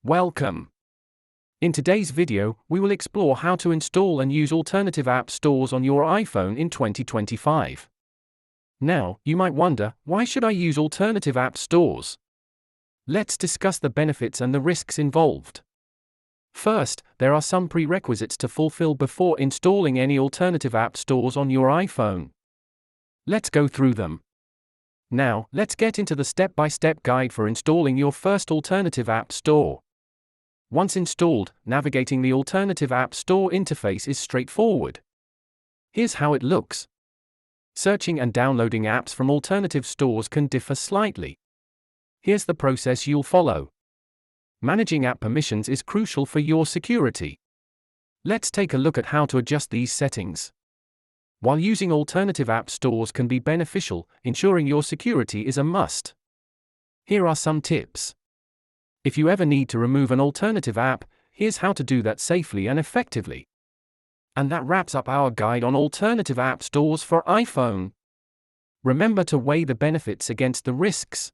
Welcome. In today's video, we will explore how to install and use alternative app stores on your iPhone in 2025. Now, you might wonder, why should I use alternative app stores? Let's discuss the benefits and the risks involved. First, there are some prerequisites to fulfill before installing any alternative app stores on your iPhone. Let's go through them. Now, let's get into the step-by-step guide for installing your first alternative app store. Once installed, navigating the alternative app store interface is straightforward. Here's how it looks. Searching and downloading apps from alternative stores can differ slightly. Here's the process you'll follow. Managing app permissions is crucial for your security. Let's take a look at how to adjust these settings. While using alternative app stores can be beneficial, ensuring your security is a must. Here are some tips. If you ever need to remove an alternative app, here's how to do that safely and effectively. And that wraps up our guide on alternative app stores for iPhone. Remember to weigh the benefits against the risks.